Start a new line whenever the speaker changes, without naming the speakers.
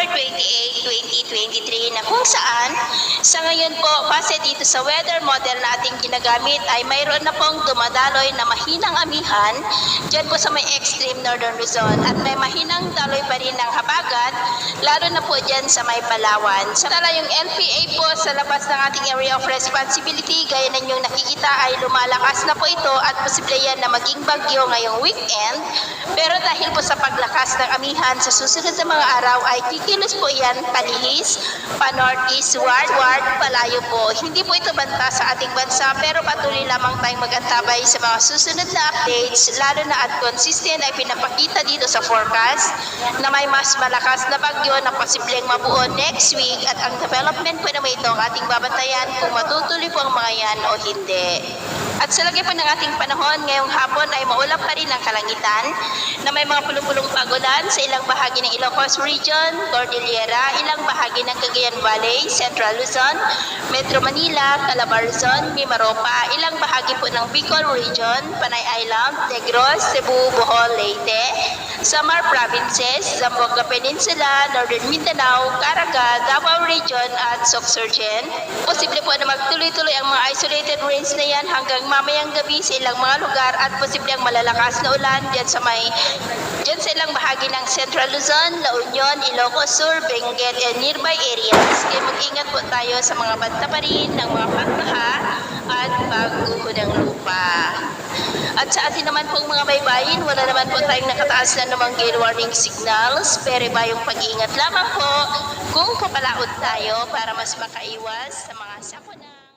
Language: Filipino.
28, 2023 na kung saan sa ngayon po, base dito sa weather model na ating ginagamit ay mayroon na pong dumadaloy na mahinang amihan dyan po sa may extreme northern Luzon at may mahinang daloy pa rin ng habagat lalo na po dyan sa may Palawan. Samantala yung LPA po sa labas ng ating area of responsibility gaya na yung nakikita ay lumalakas na po ito at posible yan na maging bagyo ngayong weekend. Pero dahil po sa paglakas ng amihan sa susunod na mga araw ay kikilos po yan palihis, pa-northeast, ward, palayo po. Hindi po ito banta sa ating bansa pero patuloy lamang tayong mag-antabay sa mga susunod na updates lalo na at consistent ay pinapakita dito sa forecast na may mas malakas na bagyo na posibleng mabuo next week at ang development po naman ito ang ating babantayan kung matutuloy po ang mga yan o hindi. At sa lagay po ng ating panahon, ngayong hapon ay maulap pa rin ang kalangitan na may mga pulong-pulong pagulan sa ilang bahagi ng Ilocos Region, Cordillera, ilang bahagi ng Cagayan Valley, Central Luzon, Metro Manila, Calabar Luzon, Mimaropa, ilang bahagi po ng Bicol Region, Panay Island, Negros, Cebu, Bohol, Leyte, Samar Provinces, Zamboanga Peninsula, Northern Mindanao, Caraga, Davao Region at Sorsogon. Posible po na magtuloy-tuloy ang mga isolated rains na yan hanggang mamayang gabi sa ilang mga lugar at posible ang malalakas na ulan dyan sa ilang bahagi ng Central Luzon, La Union, Ilocos Sur, Benguet and nearby areas. Kaya mag-ingat po tayo sa mga banta pa rin ng mga pagbaha at pagguho ng lupa. At sa atin naman pong mga baybayin, wala naman po tayong nakataas na namang gale warning signals, pero iba yung pag-iingat lamang po kung papalaot tayo para mas makaiwas sa mga sakuna.